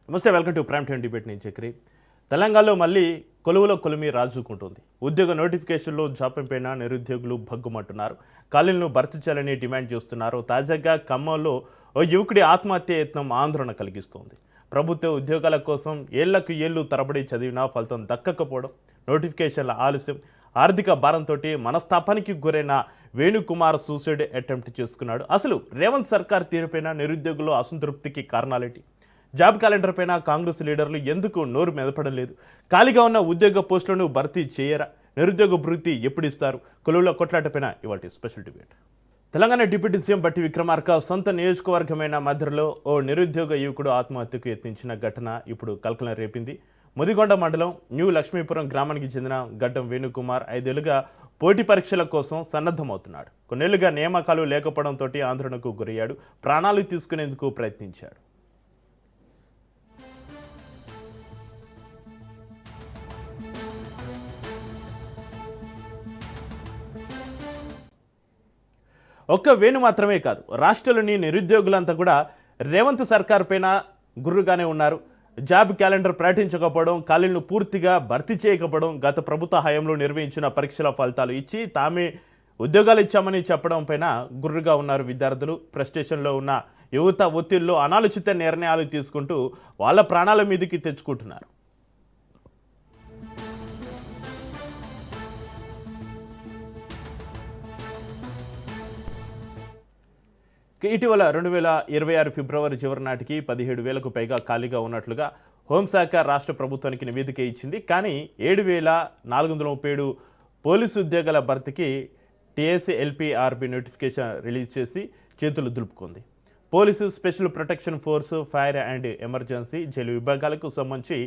నమస్తే, welcome to prime time debate. నేను చక్రి. తెలంగాణలో మళ్ళీ కొలువులో కొలిమి రాజుకుంటుంది. ఉద్యోగ నోటిఫికేషన్లో జాప్యంపైన నిరుద్యోగులు భగ్గుమంటున్నారు. ఖాళీలను భర్తీ చేయాలని డిమాండ్ చేస్తున్నారు. తాజాగా ఖమ్మంలో ఓ యువకుడి ఆత్మహత్య యత్నం ఆందోళన కలిగిస్తోంది. ప్రభుత్వ ఉద్యోగాల కోసం ఏళ్లకు ఏళ్లు తరబడి చదివినా ఫలితం దక్కకపోవడం, నోటిఫికేషన్ల ఆలస్యం, ఆర్థిక భారంతో మనస్తాపానికి గురైన వేణుకుమార్ సూసైడ్ అటెంప్ట్ చేసుకున్నాడు. అసలు రేవంత్ సర్కార్ తీరుపైన నిరుద్యోగులు అసంతృప్తికి కారణాలేంటి? జాబ్ క్యాలెండర్ పైన కాంగ్రెస్ లీడర్లు ఎందుకు నోరు మెదపడం లేదు? ఖాళీగా ఉన్న ఉద్యోగ పోస్టులను భర్తీ చేయరా? నిరుద్యోగ భృతి ఎప్పుడు ఇస్తారు? కొలువుల కొట్లాటపైన ఇవాళ special debate. Telangana deputy CM బట్టి విక్రమార్క సొంత నియోజకవర్గమైన మధ్యలో ఓ నిరుద్యోగ యువకుడు ఆత్మహత్యకు యత్నించిన ఘటన ఇప్పుడు కలకలం రేపింది. ముదిగొండ మండలం న్యూ లక్ష్మీపురం గ్రామానికి చెందిన గడ్డం వేణుకుమార్ 5 ఏళ్లుగా పోటీ పరీక్షల కోసం సన్నద్ధమవుతున్నాడు. కొన్నేళ్లుగా నియామకాలు లేకపోవడంతో ఆందోళనకు గురయ్యాడు. ప్రాణాలు తీసుకునేందుకు ప్రయత్నించాడు. ఒక్క వేణు మాత్రమే కాదు, రాష్ట్రంలోని నిరుద్యోగులంతా కూడా రేవంత్ సర్కార్ పైన గుర్రుగానే ఉన్నారు. జాబ్ క్యాలెండర్ ప్రకటించకపోవడం, ఖాళీలను పూర్తిగా భర్తీ చేయకపోవడం, గత ప్రభుత్వ హయాంలో నిర్వహించిన పరీక్షల ఫలితాలు ఇచ్చి తామే ఉద్యోగాలు ఇచ్చామని చెప్పడం పైన గుర్రుగా ఉన్నారు విద్యార్థులు. ఫ్రస్ట్రేషన్లో ఉన్న యువత ఒత్తిడిలో అనాలోచిత నిర్ణయాలు తీసుకుంటూ వాళ్ళ ప్రాణాల మీదకి తెచ్చుకుంటున్నారు. ఇటీవల 2026 ఫిబ్రవరి చివరి నాటికి 17,000కు పైగా ఖాళీగా ఉన్నట్లుగా హోంశాఖ రాష్ట్ర ప్రభుత్వానికి నివేదిక ఇచ్చింది. కానీ 7,437 పోలీసు ఉద్యోగాల భర్తీకి TSLPRB నోటిఫికేషన్ రిలీజ్ చేసి చేతులు దులుపుకుంది. Police, special protection force, fire and emergency, jail విభాగాలకు సంబంధించి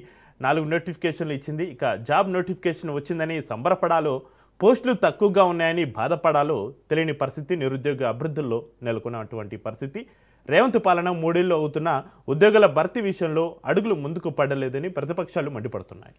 4 నోటిఫికేషన్లు ఇచ్చింది. ఇక జాబ్ నోటిఫికేషన్ వచ్చిందని సంబరపడాలో, పోస్టులు తక్కువగా ఉన్నాయని బాధపడాలో తెలియని పరిస్థితి నిరుద్యోగ అభివృద్ధుల్లో నెలకొన్నటువంటి పరిస్థితి. రేవంత్ పాలన 3 ఏళ్లు అవుతున్న ఉద్యోగాల భర్తీ విషయంలో అడుగులు ముందుకు పడలేదని ప్రతిపక్షాలు మండిపడుతున్నాయి.